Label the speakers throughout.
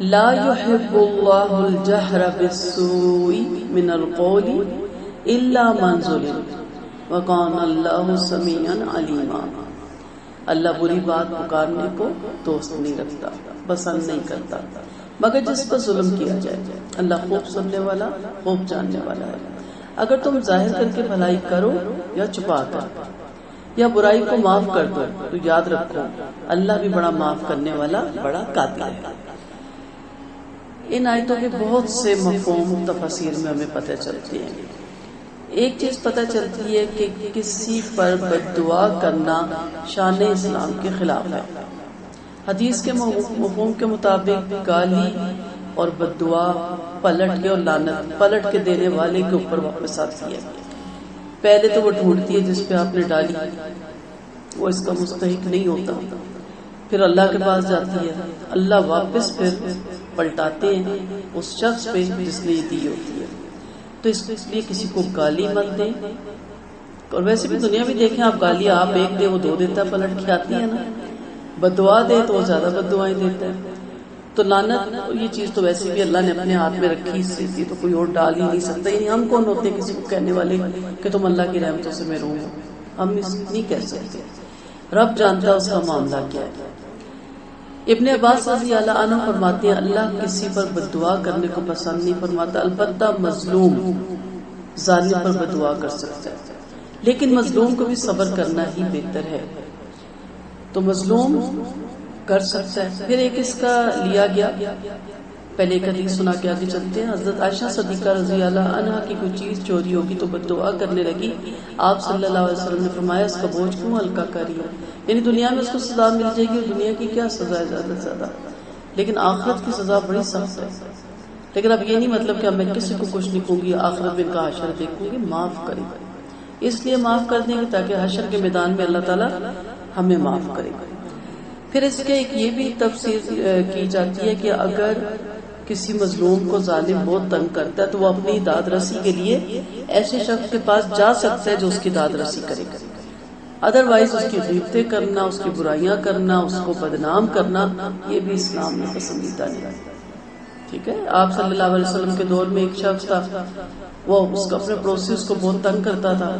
Speaker 1: لا يحب اللہ الجہر بالسوء من القول الا من ظلم وکان اللہ سمیعا علیما. اللہ بری بات پکارنے کو دوست نہیں رکھتا، پسند نہیں کرتا مگر جس پر ظلم کیا جائے. اللہ خوب سننے والا، خوب جاننے والا ہے. اگر تم ظاہر کر کے بھلائی کرو یا چھپا کر یا برائی کو معاف کر دو تو یاد رکھو اللہ بھی بڑا معاف کرنے والا، بڑا قادر ہے. ان آیتوں کے بہت سے مفہوم تفاسیر میں ہمیں پتہ چلتے ہیں. ایک چیز پتہ چلتی ہے کہ کسی پر بد دعا کرنا شان اسلام کے خلاف ہے. حدیث کے مفہوم کے مطابق گالی اور بد دعا پلٹ کے اور لعنت پلٹ کے دینے والے کے اوپر واپس آتی ہے. پہلے تو وہ ڈھونڈتی ہے جس پہ آپ نے ڈالی وہ اس کا مستحق نہیں ہوتا، پھر اللہ کے پاس جاتی ہے، اللہ واپس پھر پلٹاتے ہیں اس شخص پہ جس نے یہ دی ہوتی ہے. تو اس لیے کسی کو گالی مت دیں. اور ویسے بھی دنیا میں دیکھیں آپ، گالی آپ ایک دے وہ دو دیتا ہے، پلٹ کے آتی ہے نا. بددعا دے تو وہ زیادہ بددعائیں دیتا ہے. تو لعنت یہ چیز تو ویسے بھی اللہ نے اپنے ہاتھ میں رکھی سے تو کوئی اور ڈال ہی نہیں سکتا. یعنی ہم کون ہوتے کسی کو کہنے والے کہ تم اللہ کی رحمتوں سے محروم ہو؟ ہم اس نہیں کہہ سکتے. رب جانتا ہے اس کا معاملہ کیا ہے. ابن عباس رضی اللہ عنہ فرماتے ہیں اللہ کسی پر بد دعا کرنے کو پسند نہیں فرماتا، البتہ مظلوم ظالم پر بد دعا کر سکتا ہے، لیکن مظلوم کو بھی صبر کرنا ہی بہتر ہے. تو مظلوم کر سکتا ہے. پھر ایک اس کا لیا گیا، پہلے ایک حدیث سنا کے آگے چلتے ہیں. حضرت عائشہ صدیقہ رضی اللہ عنہا کی کوئی چیز چوری ہوگی تو بد دعا کرنے لگی. آپ صلی اللہ علیہ وسلم نے فرمایا اس کا بوجھ کیوں ہلکا کری ہے؟ یعنی دنیا میں اس کو سزا مل جائے گی اور دنیا کی کیا سزا ہے زیادہ سے زیادہ، لیکن آخرت کی سزا بڑی سخت ہے. لیکن اب یہ نہیں مطلب کہ میں کسی کو کچھ نہیں کہوں گی، آخرت میں ان کا حشر دیکھوں گی. معاف کرے گا، اس لیے معاف کر دیں گے تاکہ حشر کے میدان میں اللہ تعالیٰ ہمیں معاف کرے گا. پھر اس کے ایک یہ بھی تفسیر کی جاتی ہے کہ اگر کسی مظلوم کو ظالم بہت تنگ کرتا ہے تو وہ اپنی داد رسی کے لیے ایسے شخص کے پاس جا سکتا ہے جو اس کی داد رسی کرے گا. ادروائز اس کی غیبتیں کرنا، اس کی برائیاں کرنا، اس کو بدنام کرنا یہ بھی اسلام میں پسندیدہ نہیں. ٹھیک ہے. آپ صلی اللہ علیہ وسلم کے دور میں ایک شخص تھا، وہ اس کا اپنے پڑوسی اس کو بہت تنگ کرتا تھا.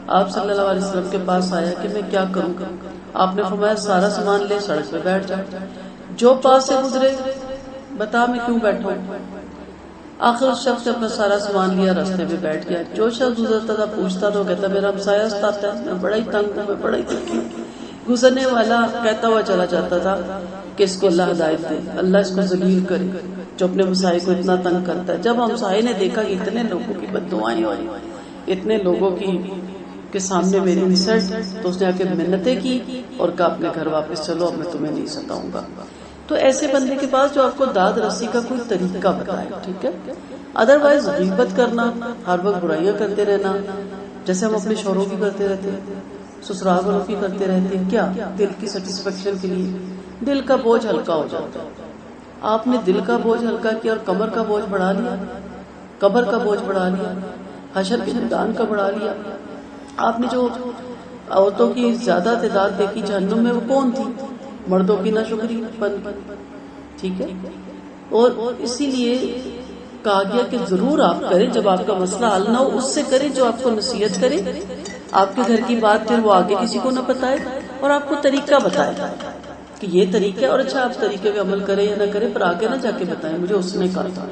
Speaker 1: آپ صلی اللہ علیہ وسلم کے پاس آیا کہ میں کیا کروں گا. آپ نے فرمایا سارا سامان لے سڑک پہ بیٹھ جا، جو پاس سے گزرے بتا میں کیوں بیٹھا ہوں. آخر اس شخص نے اپنا سارا سامان لیا، راستے پہ بیٹھ گیا. جو شخص گزرتا تھا پوچھتا تو کہتا میرا ہمسایہ استاتا ہے، میں بڑا ہی تنگ ہوں، میں بڑا ہی تنگ ہوں. گزرنے والا کہتا ہوا چلا جاتا تھا کہ اس کو اللہ ہدایت دے، اللہ اس کو ذلیل کرے جو اپنے ہمسائے کو اتنا تنگ کرتا ہے. جب ہمسائے نے دیکھا کہ اتنے لوگوں کی بد دعائیں ہوئی، اتنے لوگوں کی کے سامنے میری انسلٹ، تو اس نے آ کے منتیں کی اور کہا اپنے گھر واپس چلو، اب میں تمہیں نہیں ستاؤں گا. تو ایسے بندے کے پاس جو آپ کو داد رسی کا کوئی طریقہ بتائے. ٹھیک ہے. ادروائز غیبت کرنا، ہر وقت برائیاں کرتے رہنا، جیسے ہم اپنے شوہروں کی کرتے رہتے ہیں، سسرال والوں کی کرتے رہتے ہیں، کیا دل کی سیٹسفیکشن کے لیے. دل کا بوجھ ہلکا ہو جاتا ہے. آپ نے دل کا بوجھ ہلکا کیا اور کمر کا بوجھ بڑھا لیا، قبر کا بوجھ بڑھا لیا، حشر کے میدان کا بڑھا لیا. آپ نے جو عورتوں کی زیادہ تعداد دیکھی جہنم میں، وہ کون تھی؟ مردوں کی ناشکری بن. ٹھیک ہے. اور اسی لیے کہا گیا کہ ضرور آپ کریں، جب آپ کا مسئلہ حل نہ ہو اس سے کریں جو آپ کو نصیحت کرے، آپ کے گھر کی بات پھر وہ آگے کسی کو نہ بتائے اور آپ کو طریقہ بتائے کہ یہ طریقہ ہے، اور اچھا آپ طریقے پہ عمل کریں یا نہ کریں، پر آگے نہ جا کے بتائیں مجھے اس نے کہا تھا.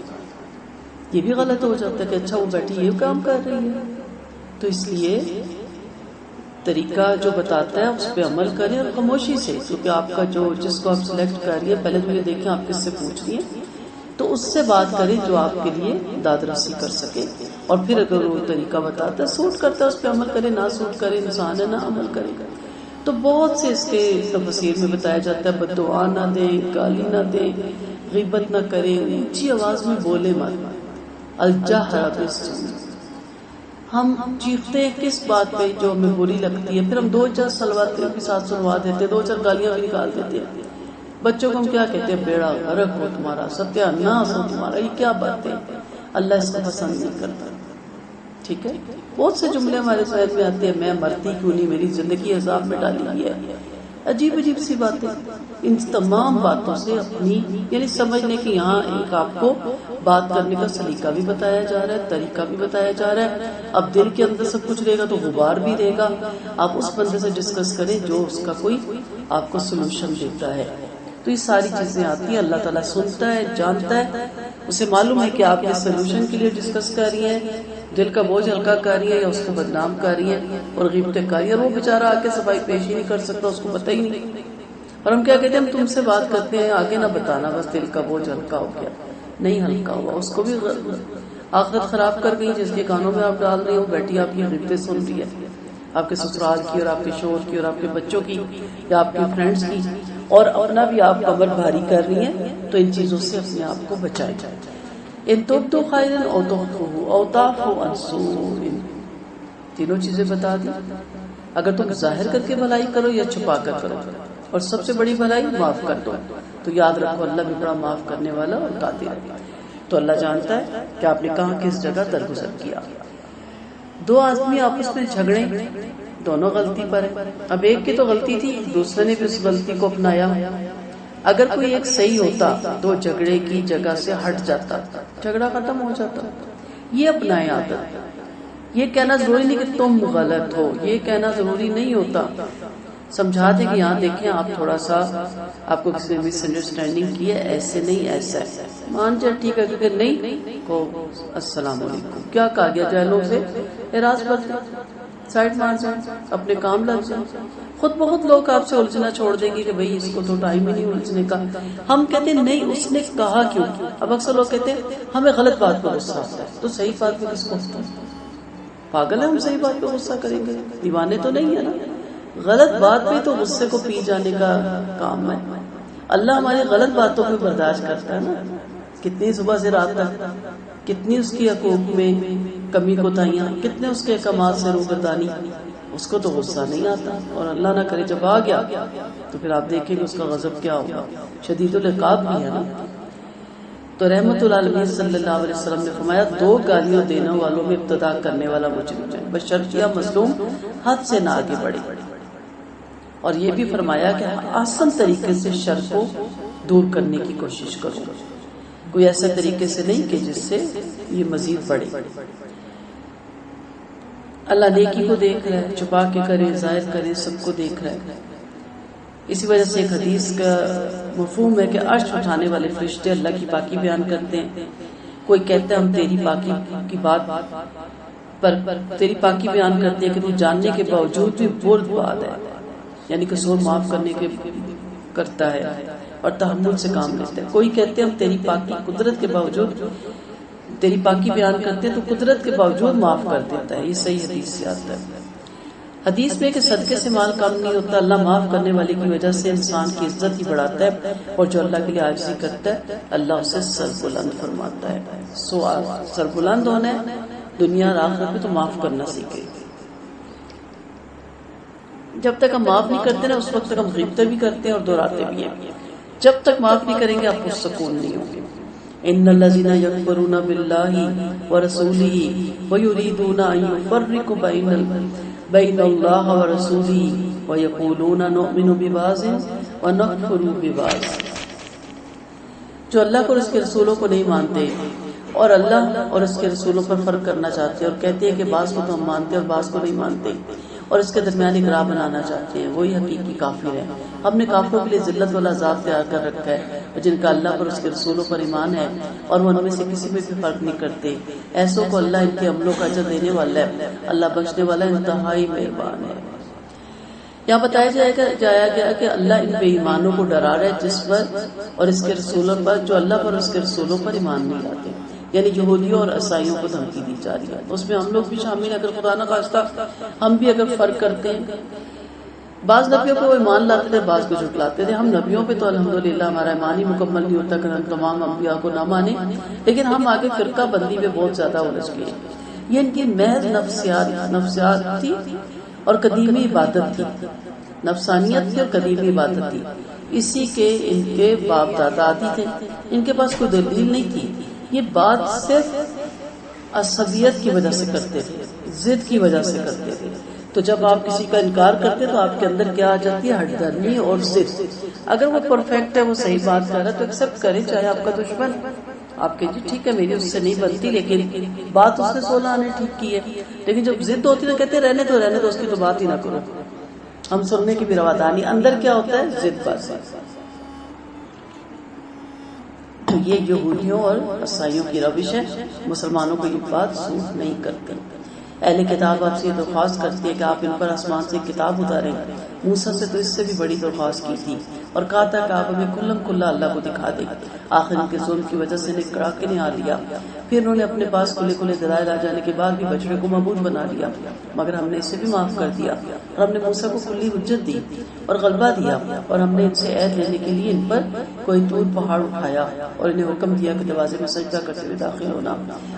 Speaker 1: یہ بھی غلط ہو جاتا ہے کہ اچھا وہ بیٹھی یہ کام کر رہی ہے. تو اس لیے طریقہ جو بتاتا ہے اس پہ عمل کریں اور خاموشی سے، کیونکہ آپ کا جو جس کو آپ سلیکٹ کر رہی ہے پہلے تو یہ دیکھیں آپ کس سے پوچھ رہی ہیں، تو اس سے بات کریں جو آپ کے لیے داد رسی کر سکے. اور پھر اگر وہ طریقہ بتاتا ہے سوٹ کرتا ہے اس پہ عمل کرے، نہ سوٹ کرے انسان ہے نہ عمل کرے. تو بہت سے اس کے تفسیر میں بتایا جاتا ہے بد دعا نہ دیں، گالی نہ دیں، غیبت نہ کریں، اونچی آواز میں بولے مت. الجہر بالسوء، ہم چیختے ہیں کس بات پہ جو ہمیں بری لگتی ہے، پھر ہم 2-4 صلوات بھی ساتھ سنوا دیتے ہیں، 2-4 گالیاں بھی نکال دیتے ہیں. بچوں کو ہم کیا کہتے ہیں؟ بیڑا غرق ہو تمہارا، ستیہ ناس ہو تمہارا. یہ کیا بات ہے؟ اللہ اس کو پسند نہیں کرتا. ٹھیک ہے. بہت سے جملے ہمارے ذہن میں آتے ہیں، میں مرتی کیوں نہیں، میری زندگی عذاب میں ڈالی ہوئی ہے. عجیب عجیب سی باتیں. ان تمام باتوں سے اپنی یعنی سمجھنے کی یہاں ایک آپ کو بات کرنے کا سلیقہ بھی بتایا جا رہا ہے, طریقہ بھی بتایا جا رہا ہے. اب دل کے اندر سب کچھ رہے گا تو غبار بھی رہے گا. آپ اس بندے سے ڈسکس کریں جو اس کا کوئی آپ کو سولوشن دیتا ہے. تو یہ ساری چیزیں آتی ہیں. اللہ تعالیٰ سنتا ہے, جانتا ہے, اسے معلوم ہے کہ آپ کے سولوشن کے لیے ڈسکس کر رہی ہیں, دل کا بوجھ ہلکا کر رہی ہے یا اس کو بدنام کر رہی ہے اور غیبتیں کر رہی ہے. وہ بیچارہ آ کے صفائی پیش ہی نہیں کر سکتا, اس کو پتہ ہی نہیں. اور ہم کیا کہتے ہیں, ہم تم سے بات کرتے ہیں آگے نہ بتانا, بس دل کا بوجھ ہلکا ہو گیا. نہیں ہلکا ہوا, اس کو بھی آخرت خراب کر گئی. جس کے کانوں میں آپ ڈال رہے ہو بیٹھی آپ کی غیبتیں سن رہی ہے, آپ کے سسرال کی اور آپ کے شوہر کی اور آپ کے بچوں کی یا آپ کے فرینڈز کی, اور اپنا بھی آپ قبر بھاری کر رہی ہیں. تو ان چیزوں سے اپنے آپ کو بچائے جائے. ان تبدوا خیرا او تخفوه او تعفوا عن سوء, تینوں چیزیں بتا دی. اگر تم ظاہر کر کے بھلائی کرو یا چھپا کر کرو, اور سب سے بڑی بھلائی معاف کر دو. تو یاد رکھو اللہ بھی بڑا معاف کرنے والا اور قادر ہے. تو اللہ جانتا ہے کہ آپ نے کہاں کس جگہ درگزر کیا. دو آدمی آپس میں جھگڑے, دونوں غلطی پر ہیں. اب ایک کی تو غلطی تھی, دوسرے نے بھی اس غلطی کو اپنایا. اگر کوئی ایک صحیح ہوتا تو جھگڑے کی جگہ سے ہٹ جاتا, جھگڑا ختم ہو جاتا. یہ اپنائیں عادت. یہ کہنا ضروری نہیں کہ تم غلط ہو, یہ کہنا ضروری نہیں ہوتا. سمجھا دے کہ یہاں دیکھیں آپ تھوڑا سا آپ کو کسی نے مس انڈرسٹینڈنگ کی ہے, ایسے نہیں ایسا ہے, مان جائے ٹھیک ہے, کیونکہ نہیں کو السلام علیکم کیا کہا گیا جہلوں سے, اعراض پر سائڈ مار جائیں, اپنے کام لگ جائیں. خود بہت لوگ آپ سے الجھنا چھوڑ دیں گے کہ بھئی اس کو تو ٹائم ہی نہیں الجھنے کا. ہم کہتے ہیں نہیں اس نے کہا کیوں. اب اکثر لوگ کہتے ہیں ہمیں غلط بات پر غصہ آتا ہے, تو صحیح بات پہ کس کو ہوتا ہے؟ پاگل ہے ہم صحیح بات پہ غصہ کریں گے, دیوانے تو نہیں ہے نا. غلط بات پہ تو غصے کو پی جانے کا کام ہے. اللہ ہماری غلط باتوں پہ برداشت کرتا ہے نا. کتنی صبح سے رات تک, کتنی اس کی حقوق میں کمی کوتاہیاں, کتنے اس کے احکامات سے روگردانی, اس کو تو غصہ نہیں آتا. اور اللہ نہ کرے جب آ گیا تو پھر آپ دیکھیں کہ اس کا غضب کیا ہوگا, شدید العقاب بھی ہے نا. تو رحمت العالمین صلی اللہ علیہ وسلم نے فرمایا دو گالیاں دینے والوں میں ابتدا کرنے والا مجرم ہے, بشرطیہ مظلوم حد سے نہ آگے بڑھے. اور یہ بھی فرمایا کہ آسان طریقے سے شر کو دور کرنے کی کوشش کرو, کوئی ایسے طریقے سے نہیں کہ جس سے یہ مزید بڑھے. اللہ نیکی کو دیکھ رہا ہے, چھپا کے کرے ظاہر کرے سب کو دیکھ رہا ہے. اسی وجہ سے ایک حدیث کا مفہوم ہے کہ عرش اٹھانے والے فرشتے اللہ کی پاکی بیان کرتے ہیں. کوئی کہتا ہے ہم تیری پاکی کی بات پر تیری پاکی بیان کرتے ہیں کہ تو جاننے کے باوجود بھی برد بات ہے, یعنی قصور معاف کرنے کے کرتا ہے اور تحمل سے کام لیتا ہے. کوئی کہتے ہیں ہم تیری پاکی قدرت کے باوجود تیری پاکی بیان کرتے ہیں تو قدرت کے باوجود معاف کر دیتا ہے. یہ صحیح حدیث سے آتا ہے. حدیث میں کہ صدقے سے مال کم نہیں ہوتا, اللہ معاف کرنے والے کی وجہ سے انسان کی عزت ہی بڑھاتا ہے, اور جو اللہ کے لیے عاجزی کرتا ہے اللہ اسے سربلند فرماتا ہے. سو سربلند ہونا ہے دنیا اور آخرت میں تو معاف کرنا سیکھے. جب تک ہم معاف نہیں کرتے نا اس وقت تک ہم غیبتیں بھی کرتے ہیں اور دہراتے بھی ہیں. جب تک معاف نہیں کریں گے آپ کو سکون نہیں ہوگی. ان الذين يكفرون بالله ورسوله ويريدون ان يفرقوا بين الله ورسوله ويقولون نؤمن ببعض ونكفر ببعض. جو اللہ کو اور اس کے رسولوں کو نہیں مانتے اور اللہ اور اس کے رسولوں پر فرق کرنا چاہتے ہیں اور کہتے ہیں کہ بعض کو تو ہم مانتے اور بعض کو نہیں مانتے اور اس کے درمیان ایک راہ بنانا چاہتے ہیں, وہی حقیقی کافر ہے. ہم نے کافروں کے لیے ذلت والا عذاب تیار کر رکھا ہے, اور جن کا اللہ پر اس کے رسولوں پر ایمان ہے اور وہ ان میں سے کسی میں بھی فرق نہیں کرتے, ایسوں کو اللہ ان کے عملوں کا اجر دینے والا ہے. اللہ بخشنے والا انتہائی مہربان ہے. یہاں بتایا جایا گیا کہ اللہ ان بے ایمانوں کو ڈرا رہا ہے جس پر اور اس کے رسولوں پر جو اللہ پر اور اس کے رسولوں پر ایمان نہیں لاتے, یعنی یہودیوں اور عیسائیوں کو دھمکی دی جا رہی ہے. اس میں ہم لوگ بھی شامل ہیں. اگر خدا نہ خواستہ ہم بھی اگر فرق کرتے ہیں, بعض نبیوں کو وہ ایمان لاتے تھے بعض کو جھٹلاتے تھے. ہم نبیوں پہ تو الحمدللہ ہمارا ایمان ہی مکمل نہیں ہوتا کہ ہم تمام انبیاء کو نہ مانیں, لیکن ہم آگے فرقہ بندی پہ بہت زیادہ الجھ گئے. یہ ان کی محض نفسیات تھی اور قدیمی عبادت تھی, نفسانیت تھی اور قدیمی عبادت تھی. اسی کے ان کے باپ دادا آدی تھے, ان کے پاس کوئی دلیل نہیں تھی. یہ بات صرف عصبیت کی وجہ سے کرتے تھے, ضد کی وجہ سے کرتے تھے. تو جب آپ کسی کا انکار کرتے تو آپ کے اندر کیا آ جاتی ہے؟ ہٹ درمی اور ضد. اگر وہ پرفیکٹ ہے، وہ صحیح بات کر رہا ہے تو ایکسپٹ کریں، چاہے آپ کا دشمن. آپ کہ جی ٹھیک ہے میری اس سے نہیں بنتی، لیکن بات اس نے 16 آنے ٹھیک کی ہے. لیکن جب ضد ہوتی ہے کہتے ہیں رہنے دو اس کی تو بات ہی نہ کرو. ہم سننے کی بھی روادانی، اندر کیا ہوتا ہے؟ ضد بازی. یہ یہودیوں اور عیسائیوں کی روش ہے. مسلمانوں کو یہ بات سوٹ نہیں کرتی. اہل کتاب آپ سے یہ درخواست کرتی ہے کہ آپ ان پر آسمان سے کتاب اتاریں. موسیٰ سے تو اس سے بھی بڑی درخواست کی تھی اور کہا تھا کہ آپ ہمیں کھلم کھلا اللہ کو دکھا دیں. آخر ان کے ظلم کی وجہ سے انہیں کڑا کے نہا لیا. پھر انہوں نے اپنے پاس کھلے کھلے دلائل آ جانے کے بعد بھی بچڑے کو معبود بنا لیا. مگر ہم نے اسے بھی معاف کر دیا اور ہم نے موسیٰ کو کھلی حجت دی اور غلبہ دیا. اور ہم نے ان سے عہد لینے کے لیے ان پر کوئی طور پہاڑ اٹھایا اور انہیں حکم دیا کہ دروازے میں سجدہ کرتے ہوئے داخل ہونا،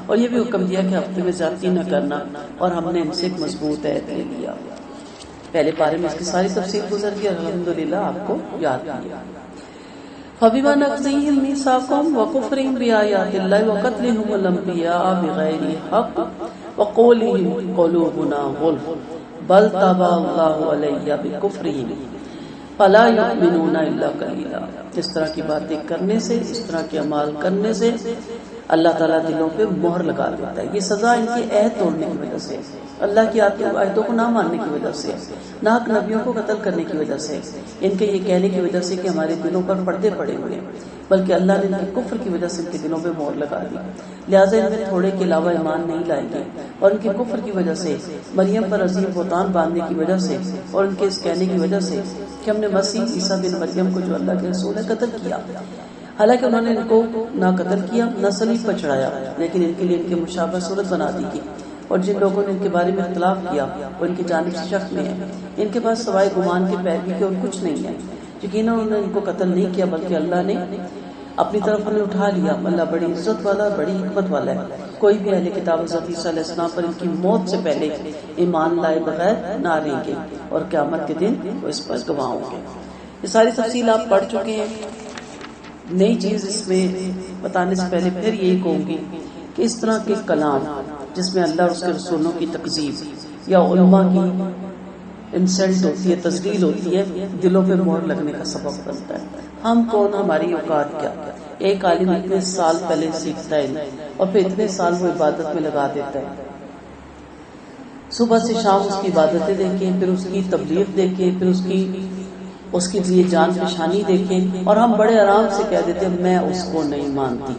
Speaker 1: اور یہ بھی حکم دیا کہ ہفتے میں زیادتی نہ کرنا، اور ہم نے ان سے ایک مضبوط عہد لے لیا. پہلے پارے میں اس کی ساری تفصیل گزر گئی، الحمدللہ آپ کو یاد کیا. فَبِمَا نَقْضِهِمْ مِيثَاقَهُمْ وَكُفْرِهِمْ بِآيَاتِ اللَّهِ وَقَتْلِهِمُ الْأَنْبِيَاءَ بِغَيْرِ حَقٍّ وَقَوْلِهِمْ قُلُوبُنَا غُلْفٌ بَلْ طَبَعَ اللَّهُ عَلَيْهَا بِكُفْرِهِمْ فَلَا يُؤْمِنُونَ إِلَّا قَلِيلًا. اس طرح کی باتیں کرنے سے، اس طرح کے اعمال کرنے سے اللہ تعالیٰ دلوں پہ مہر لگا دیتا ہے. یہ سزا ان کے عہد توڑنے کی وجہ سے، اللہ کی آیتوں کو نہ ماننے کی وجہ سے، ناحق نبیوں کو قتل کرنے کی وجہ سے، ان کے یہ کہنے کی وجہ سے کہ ہمارے دلوں پر پردے پڑے ہوئے ہیں، بلکہ اللہ نے ان کے کفر کی وجہ سے ان کے دلوں پہ مہر لگا دی. لہٰذا ان میں تھوڑے کے علاوہ ایمان نہیں لائیں گے. اور ان کے کفر کی وجہ سے، مریم پر عظیم بہتان باندھنے کی وجہ سے، اور ان کے اس کہنے کی وجہ سے کہ ہم نے مسیح عیسیٰ بن مریم کو جو اللہ کے رسول ہے قتل کیا، حالانکہ انہوں نے ان کو نہ قتل کیا نہ صلیب پر چڑھایا، لیکن ان کے لیے ان کے مشابہ صورت بنا دی گئی. اور جن لوگوں نے ان کے بارے میں اختلاف کیا وہ ان کی جانب سے شک میں ہے. ان کے پاس سوائے گمان کے پیروی کے اور کچھ نہیں ہے. یقیناً انہوں نے ان کو قتل نہیں کیا، بلکہ اللہ نے اپنی طرف انہیں اٹھا لیا. اللہ بڑی عزت والا، بڑی حکمت والا ہے. کوئی بھی اہل کتاب حضرت عیسیٰ علیہ السلام پر ان کی موت سے پہلے ایمان لائے بغیر نہ رہیں گے، اور قیامت کے دن وہ اس پر گواہ ہوں گے. یہ ساری تفصیل آپ پڑھ چکے ہیں. نئی چیز اس میں بتانے سے پہلے پھر یہی کہوں گی کہ اس طرح کے کلام جس میں اللہ اور اس کے رسولوں کی تکذیب یا علماء کی انسلٹ ہوتی ہے، تذلیل ہوتی ہے، دلوں پہ مہر لگنے کا سبب بنتا ہے. ہم کون، ہماری اوقات کیا؟ ایک عالم اتنے سال پہلے سیکھتا ہے اور پھر اتنے سال وہ عبادت میں لگا دیتا ہے. صبح سے شام اس کی عبادتیں دیکھیں، پھر اس کی تبلیغ دیکھیں، پھر اس کے لیے جان پہچانی دیکھیں، اور ہم بڑے آرام سے کہہ دیتے ہیں میں اس کو نہیں مانتی،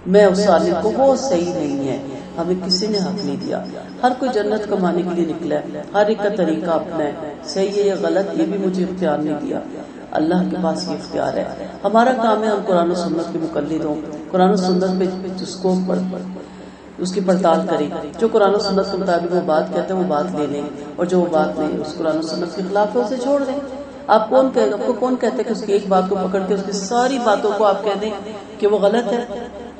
Speaker 1: میں اس عالم کو، وہ صحیح نہیں ہے. ہمیں کسی نے حق نہیں دیا. ہر کوئی جنت کمانے کے لیے نکلا ہے، ہر ایک کا طریقہ اپنا ہے. صحیح ہے یا غلط یہ بھی مجھے اختیار نہیں دیا، اللہ کے پاس یہ اختیار ہے. ہمارا کام ہے ہم قرآن و سنت کے مقلد ہوں، قرآن و سنت پہ جس کو اس کی پڑتال کریں. جو قرآن و سنت کے مطابق وہ بات کہتے ہیں وہ بات لے لیں، اور جو وہ بات نہیں اس قرآن و سنت کے خلاف ہے اسے چھوڑ دیں. آپ کو کون کہتے ہیں کہ اس کی ایک بات کو پکڑ کے اس کی ساری باتوں کو آپ کہہ دیں کہ وہ غلط ہے؟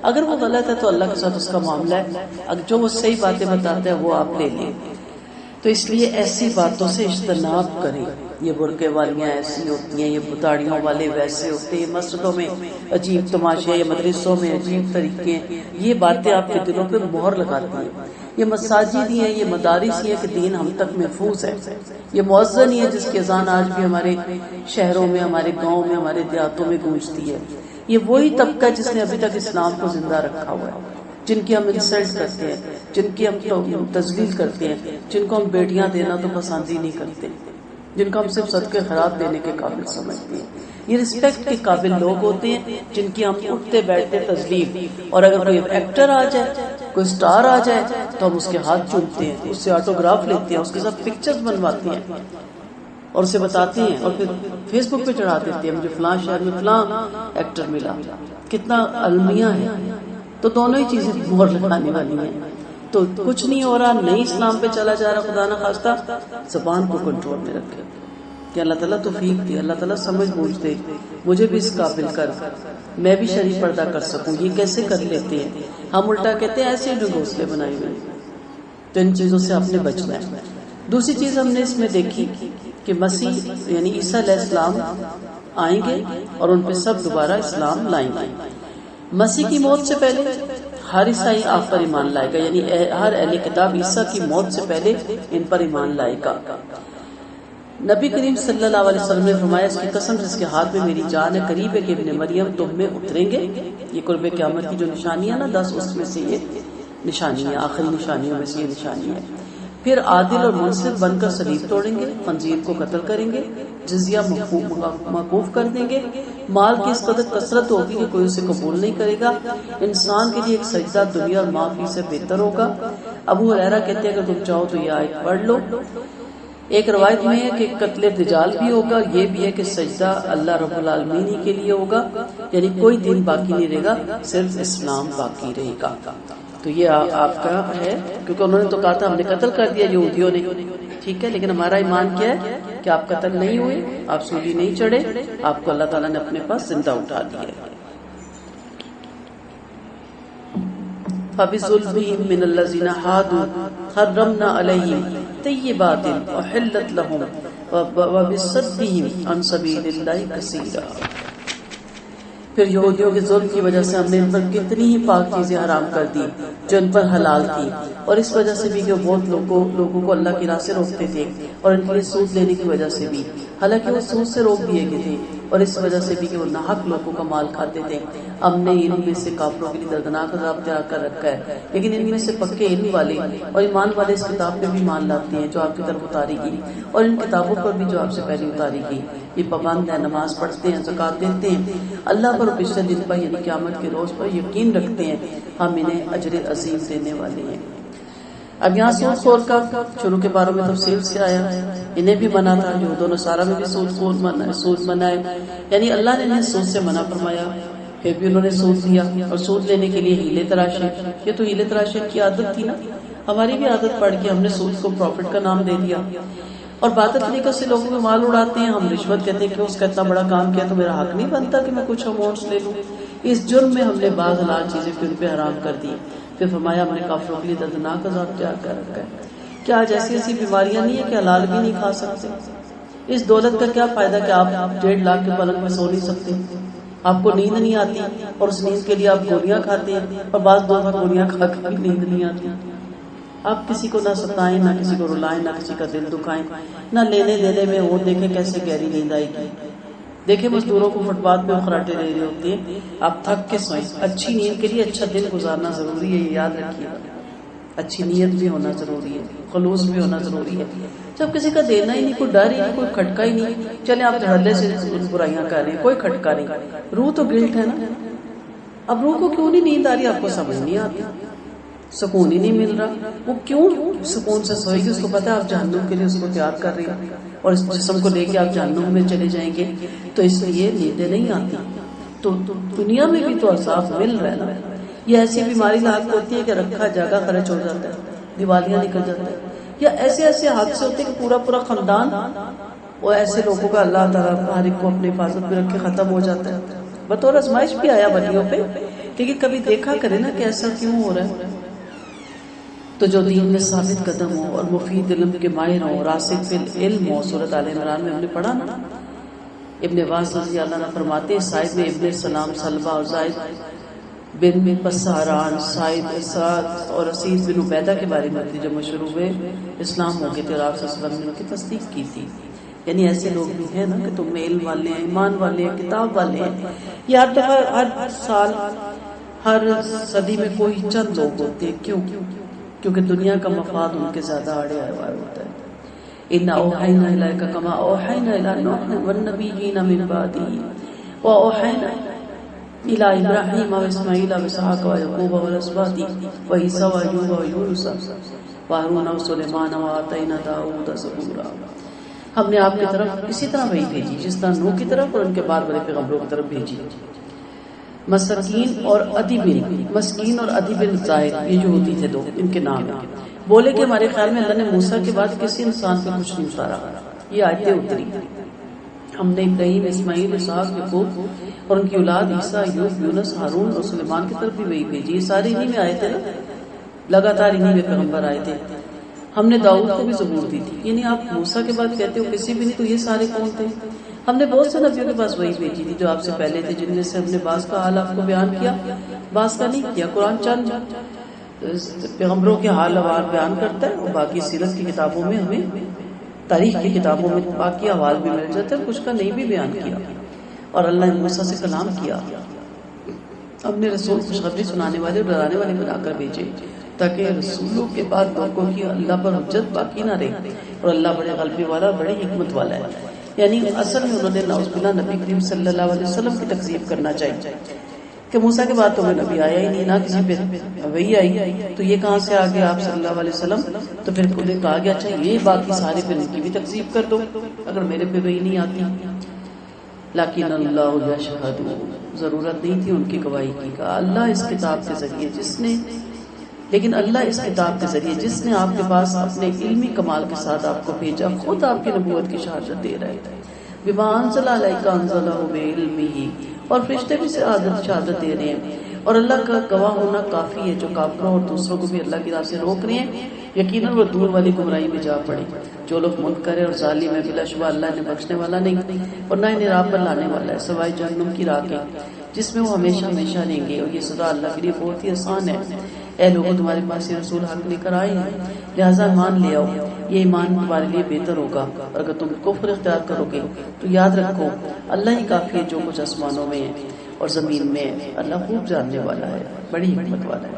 Speaker 1: اگر وہ غلط ہے تو اللہ کے ساتھ اس کا معاملہ ہے، اگر جو وہ صحیح باتیں بتاتے ہیں وہ آپ لے لیں. تو اس لیے ایسی باتوں سے اجتناب کریں. یہ برقعے والیاں ایسی ہوتی ہیں، یہ داڑھیوں والے ویسے ہوتے ہیں، مسجدوں میں عجیب تماشے، یا مدرسوں میں عجیب طریقے، یہ باتیں آپ کے دلوں پہ مہر لگاتی ہیں. یہ مساجد ہی ہیں، یہ مدارس ہی ہیں کہ دین ہم تک محفوظ ہے. یہ مؤذن ہی ہے جس کی اذان آج بھی ہمارے شہروں میں، ہمارے گاؤں میں، ہمارے دیہاتوں میں گونجتی ہے. یہ وہی طبقہ جس نے ابھی تک اسلام کو زندہ رکھا ہوا ہے، جن کی ہم انسلٹ کرتے ہیں، جن کی ہم تذلیل کرتے ہیں، جن کو ہم بیٹیاں دینا تو پسند ہی نہیں کرتے، جن کو ہم صرف صدقے خیرات دینے کے قابل سمجھتے ہیں. یہ رسپیکٹ کے قابل لوگ ہوتے ہیں جن کی ہم اٹھتے بیٹھتے تذلیل. اور اگر کوئی ایکٹر آ جائے، کوئی سٹار آ جائے تو ہم اس کے ہاتھ چومتے ہیں، اس سے آٹوگراف لیتے ہیں، اس کے ساتھ پکچرز بنواتے ہیں اور اسے بتاتے ہیں، اور پھر فیس بک پہ چڑھا دیتے ہیں مجھے فلاں شہر میں فلاں ایکٹر ملا. کتنا المیہ ہے. تو دونوں ہی چیزیں مہر لگانے والی ہیں. تو کچھ نہیں ہو رہا، نئی اسلام پہ چلا جا رہا. خدا نہ خواستہ زبان کو کنٹرول میں رکھے کہ اللہ تعالیٰ توفیق دے، اللہ تعالیٰ سمجھ بوجھ دے، مجھے بھی اس قابل کر، میں بھی شرعی پردہ کر سکوں. یہ کیسے کر لیتے ہیں ہم؟ الٹا کہتے ہیں ایسے جو گھونسلے بنائے ہوئے. تو ان چیزوں سے آپ نے بچنا ہے. دوسری چیز ہم نے اس میں دیکھی کہ مسیح یعنی عیسیٰ علیہ السلام آئیں گے اور ان پہ سب دوبارہ اسلام لائیں گے. مسیح کی موت سے پہلے ہر عیسائی آپ پر ایمان لائے گا، یعنی ہر اہل کتاب عیسیٰ کی موت سے پہلے ان پر ایمان لائے گا۔ نبی کریم صلی اللہ علیہ وسلم نے فرمایا اس کی قسم جس کے ہاتھ میں میری جان ہے، قریب ہے کہ ابن مریم تم میں اتریں گے۔ یہ قرب قیامت کی جو نشانی ہے نا 10، اس میں سے یہ نشانی ہے، آخری نشانیوں میں سے یہ نشانی ہے۔ پھر عادل اور منصف بن کر صلیب توڑیں گے، خنزیر کو قتل کریں گے، جزیہ موقوف کر دیں گے، مال کی اس قدر کثرت ہوگی کہ کوئی اسے قبول نہیں کرے گا، انسان کے لیے ایک سجدہ دنیا اور معافی سے بہتر ہوگا۔ ابو ہریرہ کہتے ہیں اگر تم چاہو تو یہ آیت پڑھ لو۔ ایک روایت میں ہے کہ قتل دجال بھی ہوگا، یہ بھی ہے کہ سجدہ اللہ رب العالمین ہی کے لیے ہوگا، یعنی کوئی دین باقی نہیں رہے گا، صرف اسلام باقی رہے گا۔ تو یہ آپ کا ہے، کیونکہ انہوں نے تو کہا تھا ہم نے قتل کر دیا یہودیوں نے، ٹھیک ہے، لیکن ہمارا ایمان کیا ہے کہ آپ قتل نہیں ہوئے، آپ سولی نہیں چڑھے، آپ کو اللہ تعالیٰ نے اپنے پاس زندہ اٹھا دیا۔ فَبِظُلْمِهِمْ مِنَ الَّذِينَ هَادُوا حَرَّمْنَا عَلَيْهِمْ طَيِّبَاتٍ أُحِلَّتْ لَهُمْ وَبِصَدِّهِمْ عَنْ سَبِيلِ اللَّهِ كَثِيرًا۔ پھر یہودیوں کے ظلم کی وجہ سے ہم نے ان پر کتنی ہی پاک چیزیں حرام کر دی جو ان پر حلال تھی، اور اس وجہ سے بھی کہ بہت لوگوں کو اللہ کی راہ سے روکتے تھے، اور ان کے لیے سود لینے کی وجہ سے بھی، حالانکہ وہ سود سے روک دیے گئے تھے، اور اس وجہ سے بھی کہ وہ ناحق لوگوں کا مال کھاتے تھے۔ ہم نے ان میں سے کافروں کے لیے دردناک عذاب تیار کر رکھا ہے، لیکن ان میں سے پکے علم والے اور ایمان والے اس کتاب پہ بھی مان لاتے ہیں جو آپ کی طرف اتاری گئی، اور ان کتابوں پر بھی جو آپ سے پہلے اتاری گئی۔ یہ پابند ہیں، نماز پڑھتے ہیں، زکوٰۃ دیتے ہیں، اللہ پر پچھلے دن پر یعنی قیامت کے روز پر یقین رکھتے ہیں، ہم انہیں اجر عظیم دینے والے ہیں۔ اب یہاں سود خور کا شروع کے باروں میں تفصیل سے آیا، انہیں بھی منع تھا، یہود و نصارہ میں بھی سود منع ہے، یعنی اللہ نے انہیں سود سے منع فرمایا، پھر بھی انہوں نے سود لیا اور سود لینے کے لیے ہیلے تراشے۔ یہ تو ہیلے تراشے کی عادت تھی نا، ہماری بھی عادت پڑ کے ہم نے سود کو پروفٹ کا نام دے دیا، اور باطل طریقے سے لوگوں کے مال اڑاتے ہیں۔ ہم رشوت کہتے ہیں کہ اس کا اتنا بڑا کام کیا تو میرا حق نہیں بنتا کہ میں کچھ اماؤنٹس لے لوں۔ اس جرم میں ہم نے بعض حلال چیزیں پھر ان پہ حرام کر دی۔ پھر فرمایا ہم نے کافروں کے لیے دردناک عذاب تیار کر رکھا ہے۔ کیا آج ایسی ایسی بیماریاں نہیں ہیں کہ حلال بھی نہیں کھا سکتے؟ اس دولت کا کیا فائدہ کہ آپ 1.5 لاکھ کے پلنگ میں سو نہیں سکتے، آپ کو نیند نہیں آتی، اور اس نیند کے لیے آپ گولیاں کھاتے ہیں، اور بعض دفعہ گولیاں کھا کے بھی نیند نہیں آتی۔ آپ کسی کو نہ ستائیں، نہ کسی کو رلائیں، نہ کسی کا دل دکھائیں، نہ لینے دینے میں وہ دیکھیں کیسے گہری نیند آئے گی۔ دیکھیں مزدوروں کو فٹ پاتھ پہ خراٹے لے رہے ہوتے ہیں، آپ تھک کے سوئیں۔ اچھی نیند کے لیے اچھا دل گزارنا ضروری ہے، یہ یاد رکھیے، اچھی نیت بھی ہونا ضروری ہے، خلوص بھی ہونا ضروری ہے۔ جب کسی کا دینا ہی نہیں، کوئی ڈر ہی نہیں، کوئی کھٹکا ہی نہیں، چلے آپ دھڑلے سے برائیاں کر رہے ہیں، کوئی کھٹکا نہیں، روح تو گلٹ ہے نا۔ اب روح کو کیوں نہیں نیند آ رہی، آپ کو سمجھ نہیں آتی، سکون ہی نہیں مل رہا، وہ کیوں سکون سے سوئے گی؟ اس کو پتا ہے آپ جہنم کے لیے اس کو تیار کر رہے ہیں، اور اس جسم کو لے کے آپ جہنم میں چلے جائیں گے، تو اس لیے نیندیں نہیں آتی۔ تو دنیا میں بھی تو عذاب مل رہا ہے نا۔ یہ ایسی بیماری لاحق ہوتی ہے کہ رکھا جگہ خرچ ہو جاتا ہے، دیوالیاں نکل جاتا ہے، یا ایسے ایسے حادثے ہوتے ہیں کہ پورا خاندان، اور ایسے لوگوں کا اللہ تعالیٰ ہر ایک کو اپنی حفاظت میں رکھ کے ختم ہو جاتا ہے۔ بطور آزمائش بھی آیا ولیوں پہ، لیکن کبھی دیکھا کرے نا کہ ایسا کیوں ہو رہا ہے۔ تو جو دین میں ثابت قدم ہو اور مفید علم کے ماہر ہوں، راسخ فی العلم ہو، سورۃ آل عمران میں ہم نے پڑھا نا، ابن واس رضی اللہ عنہ فرماتے ہیں سعید میں ابن سلام سلبہ اور زائد بن پساران سعید اسعد اور اسید بن عبیدہ کے بارے میں تھی جو مشروع ہوئے اسلام ہو گئے تھے، اور آپ صلی اللہ علیہ وسلم نے ان کی تصدیق کی تھی۔ یعنی ایسے لوگ بھی ہیں نا کہ تم میں علم والے ہیں، ایمان والے ہیں، کتاب والے ہیں۔ یہ ہر دفعہ ہر سال ہر صدی میں کوئی چند لوگ ہوتے ہیں، کیوں؟ کیونکہ دنیا کا مفاد ان کے زیادہ آڑے آئے ہوتا ہے۔ اِنَّا أَوْحَيْنَا إِلَيْكَ كَمَا أَوْحَيْنَا إِلَىٰ نُوحٍ وَالنَّبِيِّينَ مِن بَعْدِهِ وَأَوْحَيْنَا إِلَىٰ إِبْرَاهِيمَ وَإِسْمَاعِيلَ وَإِسْحَاقَ وَيَعْقُوبَ وَالْأَسْبَاطِ وَعِيسَىٰ وَأَيُّوبَ وَيُونُسَ وَهَارُونَ وَسُلَيْمَانَ وَآتَيْنَا دَاوُودَ زَبُورًا۔ ہم نے آپ کی طرف اسی طرح وحی بھیجی جس طرح نوح کی طرف اور ان کے بعد بڑے پیغمبروں کی طرف بھیجی۔ مسکین اور ادی بن زائد یہ یہودی تھے، دو ان کے نام ہیں۔ بولے کہ ہمارے خیال میں اللہ نے موسیٰ کے بعد کسی انسان پہ کچھ نہیں اتارا۔ یہ آیتیں اتری، ہم نے ابراہیم، اسماعیل، اسحاق، یعقوب اور ان کی اولاد عیسیٰ، ایوب، یونس، ہارون اور سلیمان کی طرف بھی وہی بھیجی۔ یہ سارے انہی میں آئے تھے نا، لگاتار انہی میں پیغمبر آئے تھے۔ ہم نے داؤد کو بھی زبور دی تھی، یعنی آپ موسیٰ کے بعد کہتے ہو کسی بھی نہیں، تو یہ سارے کون تھے؟ ہم نے بہت سے نبیوں کے پاس وہی بھیجی تھی جو آپ سے پہلے تھے، جن میں سے ہم نے بعض کا حال آپ کو بیان کیا، بعض کا نہیں کیا۔ قرآن چند پیغمبروں کے حال احوال بیان کرتا ہے، اور باقی سیرت کی کتابوں میں ہمیں، تاریخ کی کتابوں میں باقی احوال بھی مل جاتے ہیں، کچھ کا نہیں بھی بیان کیا۔ اور اللہ نے موسیٰ سے کلام کیا، اپنے رسول خوشخبری سنانے والے اور ڈرانے والے بنا کر بھیجے، تاکہ رسولوں کے بعد لوگوں کی اللہ پر حجت باقی نہ رہے، اور اللہ بڑے غلبے والا اور بڑی حکمت والا ہے۔ یعنی اصل میں انہوں نے نعوذ باللہ نبی کریم صلی اللہ علیہ وسلم کی تکذیب کرنا چاہیے کہ موسیٰ کے بعد تو میں نبی آیا ہی نہیں، نہ کسی پہ وہی آئی، تو یہ کہاں سے آ گیا آپ صلی اللہ علیہ وسلم؟ تو پھر انہیں کہا گیا اچھا یہ باقی سارے پھر ان کی بھی تکذیب کر دو اگر میرے پہ وہی نہیں آتی۔ لیکن اللہ یشہد، ضرورت نہیں تھی ان کی گواہی کی، کہا اللہ اس کتاب کے ذریعے جس نے آپ کے پاس اپنے علمی کمال کے ساتھ آپ کو بھیجا، خود آپ کی نبوت کی شہادت دے رہے تھے، بما انزل علیک انزلہ بعلمہ، اور فرشتے بھی شہادت دے رہے ہیں، اور اللہ کا گواہ ہونا کافی ہے جو کافروں اور دوسروں کو بھی اللہ کی راہ سے روک رہے ہیں، یقیناً وہ دور والی گمراہی میں جا پڑے۔ جو لوگ منکر ہے اور ظالم ہے، بلا شبہ اللہ نے بخشنے والا نہیں اور نہ انہیں راہ پر لانے والا ہے، سوائے جہنم کی راہ کے جس میں وہ ہمیشہ ہمیشہ رہیں گے، اور یہ سزا اللہ کے لیے بہت ہی آسان ہے۔ اے لوگوں، تمہارے پاس یہ رسول حق لے کر آئے ہیں، لہٰذا ایمان لے آؤ، یہ ایمان تمہارے لیے بہتر ہوگا، اور اگر تم کفر اختیار کرو گے تو یاد رکھو اللہ ہی کافی ہے جو کچھ آسمانوں میں ہے اور زمین میں ہے، اللہ خوب جاننے والا ہے، بڑی حکمت والا ہے۔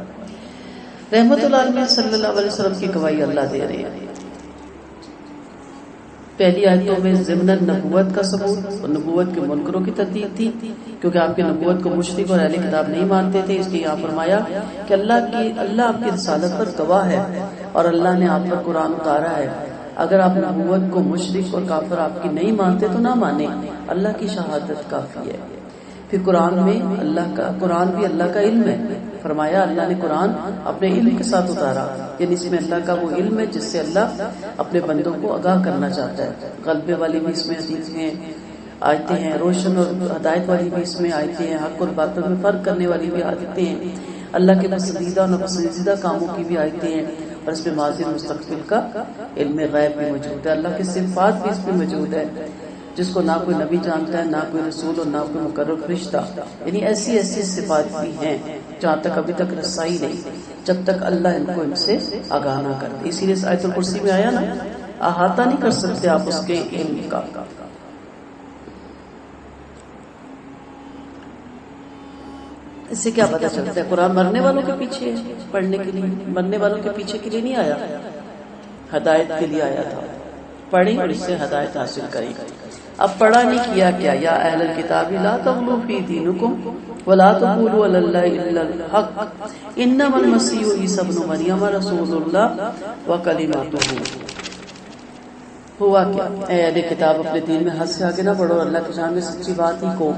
Speaker 1: رحمت العالمین صلی اللہ علیہ وسلم کی گواہی اللہ دے رہے ہیں۔ پہلی آیتوں میں ضمن نبوت کا ثبوت اور نبوت کے منکروں کی تردید تھی، کیونکہ آپ کی نبوت کو مشرک اور اہل کتاب نہیں مانتے تھے، اس لیے یہاں فرمایا کہ اللہ آپ کی رسالت پر گواہ ہے اور اللہ نے آپ پر قرآن اتارا ہے۔ اگر آپ نبوت کو مشرک اور کافر آپ کی نہیں مانتے تو نہ مانیں، اللہ کی شہادت کافی ہے۔ پھر قرآن بھی اللہ کا علم ہے، فرمایا اللہ نے قرآن اپنے علم کے ساتھ اتارا، یعنی اس میں اللہ کا وہ علم ہے جس سے اللہ اپنے بندوں کو آگاہ کرنا چاہتا ہے۔ غلبے والی بھی اس میں حدیث ہیں، آیتیں ہیں، روشن اور ہدایت والی بھی اس میں آیتیں ہیں، حق اور باطل میں فرق کرنے والی بھی آیتیں ہیں، اللہ کے پسندیدہ اور ناپسندیدہ کاموں کی بھی آیتیں ہیں، اور اس میں ماضی اور مستقبل کا علم غیب بھی موجود ہے، اللہ کی صفات بھی اس میں موجود ہے جس کو نہ کوئی نبی جانتا ہے، نہ کوئی رسول اور نہ کوئی مقرر فرشتہ، یعنی ایسی صفات بھی ہیں جہاں تک ابھی تک رسائی نہیں جب تک اللہ ان کو ان سے آگاہ نہ کر دے۔ اسی لیے آیت الکرسی میں آیا نا، احاطہ نہیں کر سکتے آپ اس کے علم کا۔ اس سے کیا پتہ چلتا ہے؟ قرآن مرنے والوں کے پیچھے پڑھنے کے لیے، مرنے والوں کے پیچھے کے لیے نہیں آیا، ہدایت کے لیے آیا تھا۔ پڑھیں اور اس سے ہدایت حاصل کریں۔ اب پڑھا نہیں کیا کیا؟ یا اہل الکتاب لا تغلوا فی دینکم ولا تقولوا علی اللہ الا الحق انما المسیح عیسی ابن مریم رسول اللہ وکلماتہ۔ ہوا کیا؟ اے اہل کتاب اپنے دین میں حد سے آگے نہ بڑھو، اللہ کی شان میں سچی بات ہی کو۔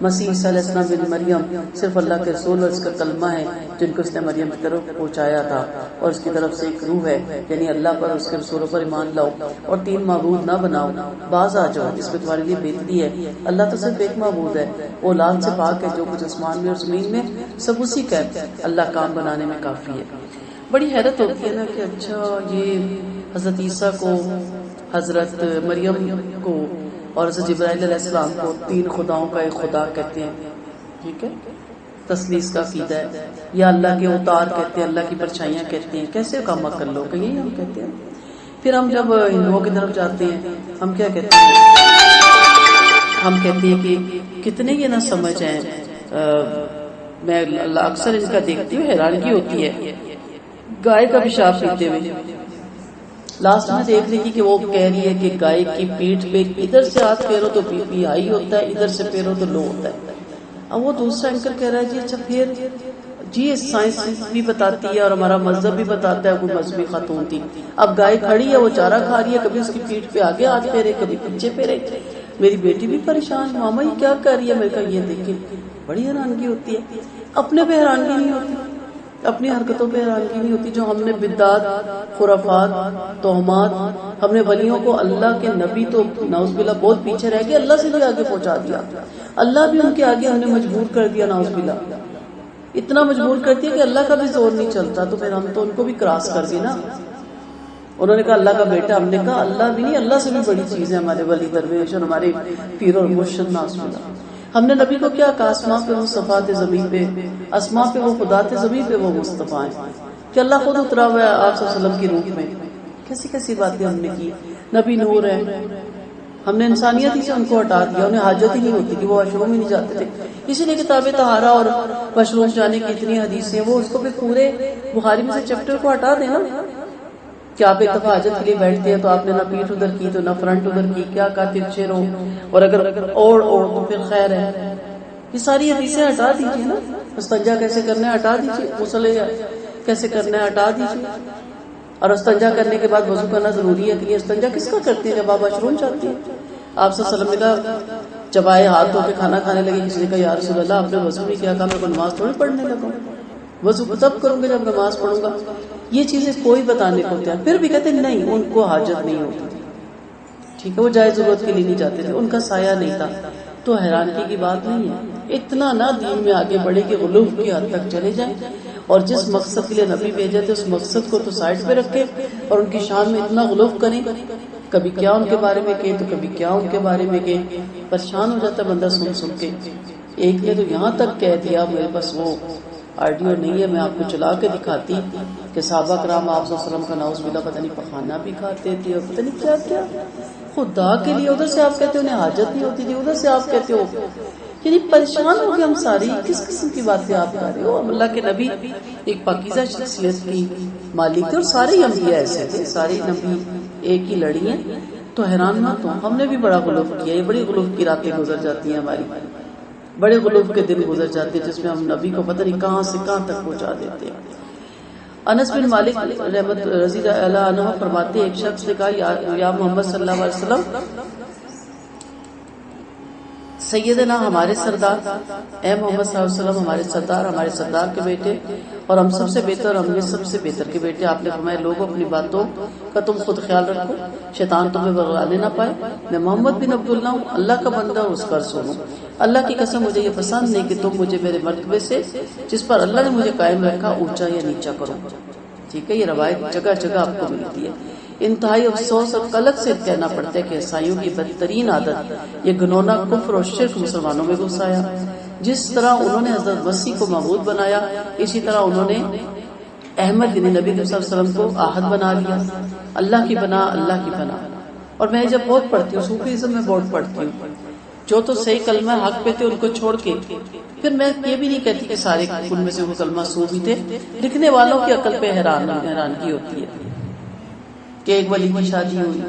Speaker 1: مسیح عیسیٰ علیہ السلام بن مریم صرف اللہ کے رسول اور اس کا کلمہ ہے جن کو اس نے مریم کی طرف پہنچایا تھا، اور اس کی طرف سے ایک روح ہے، یعنی اللہ پر اس کے رسولوں پر ایمان لاؤ اور تین معبود نہ بناؤ، باز آ جاؤ، اس میں تمہارے لیے بہتری ہے۔ اللہ تو صرف ایک معبود ہے، وہ اولاد سے پاک ہے، جو کچھ آسمان میں اور زمین میں سب اسی کا ہے، اللہ کام بنانے میں کافی ہے۔ بڑی حیرت ہوتی ہے نا کہ اچھا یہ حضرت عیسیٰ کو، حضرت مریم کو اور حضرت جبرائیل علیہ السلام کو تین خداؤں کا ایک خدا کہتے ہیں، ٹھیک ہے، تثلیث کا عقیدہ ہے، یا اللہ کے اوتار کہتے ہیں، اللہ کی پرچھائیاں کہتے ہیں۔ کیسے کام کر لو کہ یہی ہم کہتے ہیں۔ پھر ہم جب ہندوؤں کی طرف جاتے ہیں ہم کیا کہتے ہیں؟ ہم کہتے ہیں کہ کتنے یہ نہ سمجھ ہیں۔ میں اکثر ان کا دیکھتی ہوں، حیرانگی ہوتی ہے، گائے کا پیشاب پیتے ہوئے لاسٹ میں دیکھ رہی تھی کہ وہ کہہ رہی ہے کہ گائے کی پیٹھ پہ ادھر سے ہاتھ پھیرو تو بی پی ہائی ہوتا ہے، ادھر سے پھیرو تو لو ہوتا ہے۔ اب وہ دوسرا اینکر کہہ رہا ہے جی اچھا پھر جی سائنس بھی بتاتی ہے اور ہمارا مذہب بھی بتاتا ہے، کوئی مذہبی خاتون تھی، اب گائے کھڑی ہے، وہ چارہ کھا رہی ہے، کبھی اس کی پیٹھ پہ آگے ہاتھ پھیرے کبھی پیچھے پھیرے۔ میری بیٹی بھی پریشان، ماما یہ کیا کر رہی ہے؟ میں کہا یہ دیکھیں، بڑی حیرانگی ہوتی ہے۔ اپنے پہ حیرانگی نہیں ہوتی، اپنی حرکتوں پہ حیرانگی نہیں ہوتی، جو ہم نے بدعات، خرافات، توہمات، ہم نے ولیوں کو، اللہ کے نبی تو نعوذ باللہ بہت پیچھے رہ گئے، اللہ سے بھی آگے پہنچا دیا، اللہ بھی ان کے آگے ہم نے مجبور کر دیا، نعوذ باللہ اتنا مجبور کر دیا کہ اللہ کا بھی زور نہیں چلتا، تو پھر ہم تو ان کو بھی کراس کر دی نا۔ انہوں نے کہا اللہ کا بیٹا. ہم نے کہا اللہ بھی نہیں, اللہ سے بھی بڑی چیز ہے ہمارے ولی درویش اور ہمارے پیر اور مرشد ناصر اللہ. ہم نے نبی کو کیا کہا, آسماں پہ وہ صفا تھے, زمین پہ آسماں پہ وہ خدا تھے, زمین پہ وہ مصطفیٰ ہیں, کہ اللہ خود اترا ہوا ہے آپ صلی اللہ علیہ وسلم کی روح میں. کیسی کیسی باتیں ہم نے کی. نبی نور ہے, ہم نے انسانیت ہی سے ان کو ہٹا دیا, انہیں حاجت ہی نہیں ہوتی کہ وہ واش روم ہی نہیں جاتے تھے. اسی لیے کتاب طہارہ اور واش روم جانے کی اتنی حدیثیں ہیں, وہ اس کو بھی پورے بخاری میں سے چیپٹر کو ہٹا دینا کہ آپ ایک دفعہ حاجت کے لیے بیٹھتے ہیں تو آپ نے نہ پیٹھ ادھر کی تو نہ فرنٹ ادھر کی, کیا کہا ترچھے رہو, اور اگر اور تو پھر خیر ہے. یہ ساری حدیثیں ہٹا دیجیے نا. استنجا کیسے کرنا ہے ہٹا دیجیے, غسل کیسے کرنا ہے ہٹا دیجیے. اور استنجا کرنے کے بعد وضو کرنا ضروری ہے کہ یہ استنجا کس کا کرتے ہیں جب آپ واش روم جاتے ہیں. آپ صلی اللہ علیہ وسلم نے کہا جب آئے ہاتھ دھو کے کھانا کھانے لگے, کسی نے کہا یا رسول اللہ آپ نے وضو نہیں کیا. کہا میں کو نماز تھوڑی پڑھنے لگا, وضو تب کروں گے جب نماز پڑھوں گا. یہ چیزیں کوئی بتانے کو تیار, پھر بھی کہتے نہیں ان کو حاجت نہیں ہوتی تھی. ٹھیک ہے, وہ جائز ضرورت کے لیے نہیں جاتے تھے, ان کا سایہ نہیں تھا. تو حیرانگی کی بات نہیں ہے, اتنا نہ دین میں آگے بڑھے کہ غلو کی حد تک چلے جائیں, اور جس مقصد کے لیے نبی بھیجے تھے اس مقصد کو تو سائڈ پہ رکھے اور ان کی شان میں اتنا غلو کریں. کبھی کیا ان کے بارے میں کہے تو کبھی کیا ان کے بارے میں کہے. پریشان ہو جاتا بندہ سن کے. ایک نے تو یہاں تک کہہ دیا, میرے پاس وہ آڈیو نہیں ہے, میں آپ کو چلا کے دکھاتی کہ صحابہ کرام آپ صلی اللہ علیہ وسلم کا نعوذ باللہ پتہ نہیں پخانا بھی کھاتے تھے اور پتہ نہیں کیا کیا. خدا کے لیے ادھر سے آپ کہتے ہو انہیں حاجت نہیں ہوتی تھی, ادھر سے آپ کہتے ہو, یعنی پریشان ہو گئے ہم ساری. کس قسم کی باتیں آپ کر رہے ہو. اللہ کے نبی ایک پاکیزہ شخصیت کی مالک تھے, اور سارے انبیاء ایسے تھے, سارے نبی ایک ہی لڑی ہیں. تو حیران مت ہو, ہم نے بھی بڑا غلو کیا. یہ بڑی غلو کی راتیں گزر جاتی ہیں ہماری, بڑے غلو کے دن گزر جاتے ہیں جس میں ہم نبی کو پتہ نہیں کہاں سے کہاں تک پہنچا دیتے ہیں. انس بن مالک رحمت رضی اللہ عنہ فرماتے ایک شخص نے کہا یا محمد صلی اللہ علیہ وسلم, سیدنا ہمارے سردار, اے محمد صلی اللہ علیہ وسلم ہمارے سردار, ہمارے سردار کے بیٹے, اور ہم سب سے بہتر, ہم نے سب سے بہتر کے بیٹے. آپ نے فرمایا لوگوں اپنی باتوں کا تم خود خیال رکھو, شیطان تمہیں بغلانے نہ پائے. میں محمد بن عبداللہ ہوں, اللہ کا بندہ ہوں, اس کا رسول ہوں. اللہ کی قسم مجھے یہ پسند نہیں کہ تم مجھے میرے مرتبے سے جس پر اللہ نے مجھے قائم رکھا اونچا یا نیچا کرو. ٹھیک ہے, یہ روایت جگہ جگہ آپ کو ملتی ہے. انتہائی افسوس اور قلق سے کہنا پڑتا ہے کہ عیسائیوں کی بدترین عادت یہ گنونا کفر اور شرک مسلمانوں میں گھس آیا. جس طرح انہوں نے حضرت مسیح کو معبود بنایا, اسی طرح انہوں نے احمد یعنی نبی صلی اللہ علیہ وسلم کو آحد بنا لیا. اللہ کی بنا, اللہ کی بنا. اور میں جب بہت پڑھتی ہوں, صوفیزم میں بہت پڑھتی ہوں, جو تو صحیح کلمہ حق پہ تھے ان کو چھوڑ کے, پھر میں یہ بھی نہیں کہتی کہ سارے ان میں سے وہ کلمہ صوفی تھے. لکھنے والوں کی عقل پہ حیرانگی ہوتی ہے کہ ایک ولی کی شادی ہوئی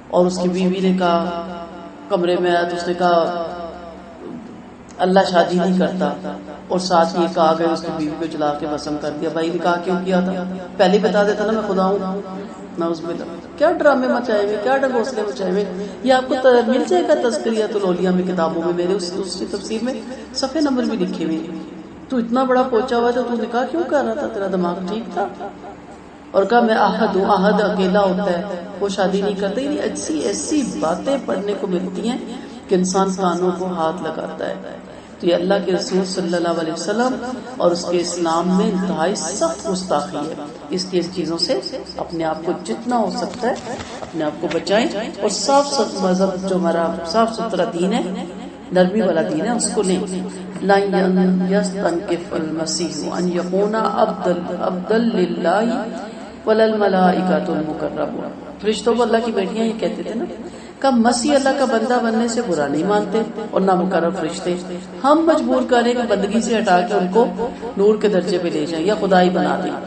Speaker 1: اور اس کی بیوی نے کہا, کمرے میں آیا تو اس نے کہا اللہ شادی نہیں کرتا, اور ساتھ یہ کہا گیا اس کی بیوی کو جلا کے بسم کر دیا. بھائی نے کہا کیوں کیا تھا, پہلے ہی بتا دیتا نا میں خدا ہوں. نعوذ باللہ, کیا ڈرامے مچائے ہوئے, کیا ڈنگوسلے مچائے ہوئے. یہ آپ کو مل جائے گا تذکریۃ الاولیاء میں, کتابوں میں, میرے اس دوسری تفسیر میں صفحے نمبر بھی لکھے ہوئے. تو اتنا بڑا پہنچا ہوا تھا, تو نکاح کیوں کر رہا تھا, تیرا دماغ ٹھیک تھا. اور کہا میں احد ہوں, احد اکیلا ہوتا ہے, وہ شادی نہیں کرتا. ایسی ایسی باتیں پڑھنے کو ملتی ہیں کہ انسان کانوں کو ہاتھ لگاتا ہے. تو یہ اللہ کے رسول صلی اللہ علیہ وسلم اور اس کے اسلام میں انتہائی سخت گستاخی ہے. اس لیے ان چیزوں سے اپنے آپ کو جتنا ہو سکتا ہے اپنے آپ کو بچائیں, اور صاف مذہب جو ہمارا صاف ستھرا دین ہے, نرمی والا دین ہے, اس کو لیں. لَن يَسْتَنْكِفَ الْمَسِيحُ أَنْ يَكُونَ عَبْدًا لِلَّهِ وَلَا الْمَلَائِكَةُ الْمُقَرَّبُونَ. فرشتوں کو اللہ کی بیٹیاں یہ کہتے تھے نا, کہ مسیح اللہ کا بندہ بننے سے برا نہیں مانتے اور نہ مقرب فرشتے. ہم مجبور کریں کہ بندگی سے ہٹا کے ان کو نور کے درجے پہ لے جائیں یا خدائی بنا دیں.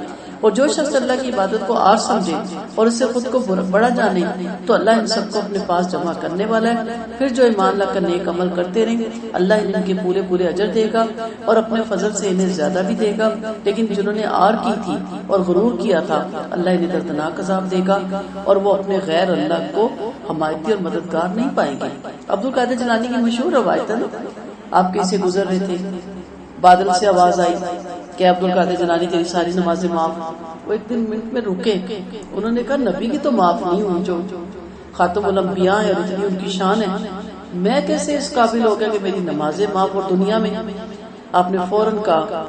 Speaker 1: اور جو شخص اللہ کی عبادت کو عار سمجھے اور اس سے خود کو بڑا جانے, تو اللہ ان سب کو اپنے پاس جمع کرنے والا ہے. پھر جو ایمان لا کر نیک عمل کرتے رہیں, اللہ انہیں کے پورے پورے اجر دے گا اور اپنے فضل سے انہیں زیادہ بھی دے گا. لیکن جنہوں نے عار کی تھی اور غرور کیا تھا, اللہ انہیں دردناک عذاب دے گا, اور وہ اپنے غیر اللہ کو حمایتی اور مددگار نہیں پائیں گے. عبد القادر جیلانی کی مشہور روایت ہے نا, آپ کیسے گزر رہے تھے, بادل سے آواز آئی کہ عبد القادر جیلانی تیری ساری نمازیں معاف. وہ ایک دن منٹ میں رکے, انہوں نے کہا نبی کی تو معاف نہیں ہوئی, جو خاتم الانبیاء ہے اور اتنی ان کی شان ہے, میں کیسے اس قابل ہو گیا کہ میری نمازیں معاف اور دنیا میں. آپ نے فوراً کہا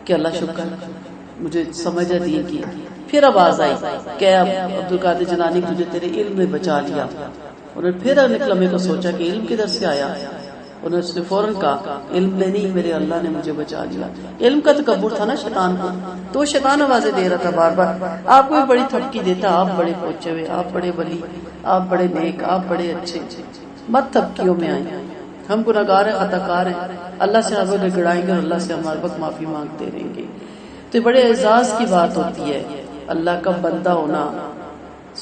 Speaker 1: کہ اللہ شکر, مجھے سمجھ ہے دین کی, پھر آواز آئی کہ عبد القادر جیلانی تجھے تیرے علم نے بچا لیا. انہوں نے پھر ایک لمحے کو سوچا کہ علم کدھر سے آیا. انہوں نے فوراً کہا علم نے نہیں، میرے اللہ نے مجھے بچا لیا. علم کا تکبر تھا نا شیطان کو، تو شیطان آوازیں دے رہا تھا بار بار. آپ کو بھی بڑی تھپکی دیتا، آپ بڑے پہنچے ہوئے، آپ بڑے ولی، آپ بڑے نیک، آپ بڑے اچھے. مت تھپکیوں میں آئیں. ہم گناہگار ہیں، خطا کار ہیں. اللہ سے ہمیں گڑائیں گے اور اللہ سے ہمارے وقت معافی مانگتے رہیں گے. تو یہ بڑے اعزاز کی بات ہوتی ہے اللہ کا بندہ ہونا.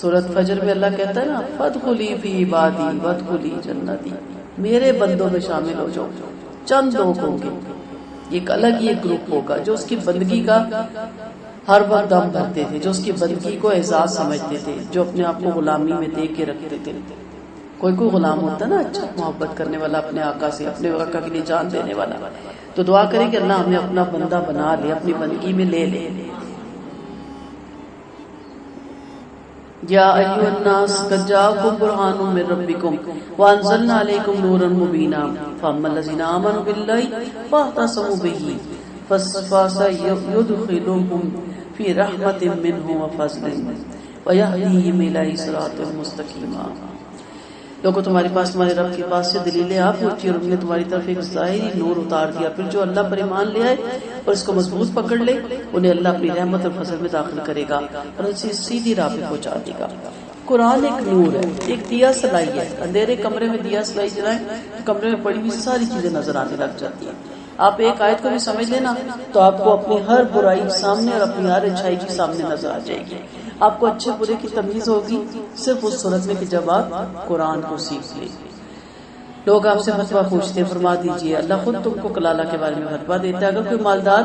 Speaker 1: سورۃ فجر میں اللہ کہتا ہے نا فادخلی فی عبادی وادخلی جنتی، میرے بندوں میں شامل ہو جاؤ. چند لوگ ہوں گے، ایک الگ ہی ایک گروپ ہوگا جو اس کی بندگی کا ہر وقت دم بھرتے تھے، جو اس کی بندگی کو اعزاز سمجھتے تھے، جو اپنے آپ کو غلامی میں دے کے رکھتے تھے. کوئی غلام ہوتا نا اچھا محبت کرنے والا اپنے آقا سے، اپنے آقا کے لیے جان دینے والا، تو دعا کریں کہ اللہ ہمیں اپنا بندہ بنا لے، اپنی بندگی میں لے لے. یا ایھا الناس قد جاءکم برہان من ربکم وانزلنا علیکم نورا مبینا فاما الذین آمنوا باللہ واعتصموا بہ فسیدخلهم فی رحمت منہ وفضل ویہدیہم الی صراط مستقیم. لوگوں تمہارے پاس تمہارے رب کے پاس سے دلیلیں آپ پہنچی اور ہم نے تمہاری طرف ایک ظاہری نور اتار دیا. پھر جو اللہ پر ایمان لے آئے اور اس کو مضبوط پکڑ لے انہیں اللہ اپنی رحمت اور فضل میں داخل کرے گا اور اسے سیدھی راہ پہ پہنچا دے گا. قرآن ایک نور ہے، ایک دیا سلائی ہے. اندھیرے کمرے میں دیا سلائی جلائیں تو کمرے میں پڑی ہوئی ساری چیزیں نظر آنے لگ جاتی ہیں. آپ ایک آیت کو بھی سمجھ لینا تو آپ کو اپنی ہر برائی سامنے اور اپنی ہر اچھائی کی سامنے نظر آ جائے گی. آپ کو اچھے برے کی تمیز ہوگی صرف اس صورت میں کہ جب آپ قرآن کو سیکھ لیں. لوگ آپ سے فتویٰ پوچھتے، فرما دیجئے اللہ خود تم کو کلالہ کے بارے میں فتویٰ دیتا ہے. اگر کوئی مالدار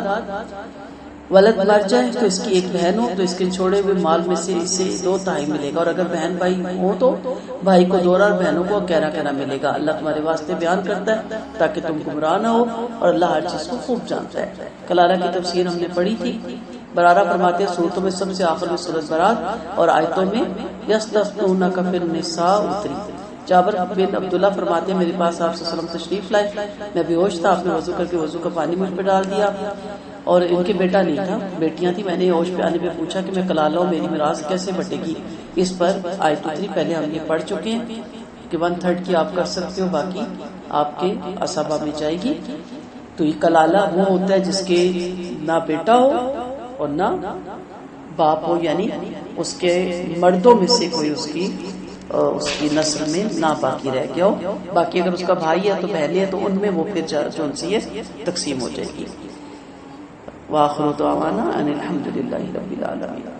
Speaker 1: ولد مر جائے تو اس کی ایک بہن ہو تو اس کے چھوڑے ہوئے مال میں سے اسے 2/3 ملے گا، اور اگر بہن بھائی ہو تو بھائی کو 2 اور بہنوں کو کہنا ملے گا. اللہ تمہارے واسطے بیان کرتا ہے تاکہ تم گمراہ نہ ہو، اور اللہ ہر چیز کو خوب جانتا ہے. کلالہ کی تفسیر ہم نے پڑھی تھی. برارہ فرماتے ہیں صورتوں میں سب سے آخر میں سورۃ برات اور آیتوں میں یستفتونک فی النساء اتری. جابر بن عبداللہ فرماتے ہیں میرے پاس آپ صلی اللہ علیہ وسلم تشریف لائے، میں بے ہوش تھا، آپ نے وضو کر کے وضو کا پانی مجھ پہ ڈال دیا، اور ان کے بیٹا نہیں تھا، بیٹیاں تھیں. میں نے ہوش پہ آنے پہ پوچھا کہ میں کلالہ ہوں، میری میراث کیسے بٹے گی؟ اس پر آیت اتری. پہلے ہم یہ پڑھ چکے ہیں کہ 1/3 کی آپ کر سکتے ہو، باقی آپ کے عصبہ میں جائے گی. تو یہ کلالہ وہ ہوتا ہے جس کے نہ بیٹا ہو اور نہ باپ ہو، یعنی اس کے مردوں میں سے کوئی اس کی نسل میں نہ باقی رہ گیا ہو. باقی اگر اس کا بھائی ہے تو بہنیں ہے تو ان میں وہ پھر جو ان سے تقسیم ہو جائے گی. وآخر دعوانا ان الحمد للہ رب العالمین.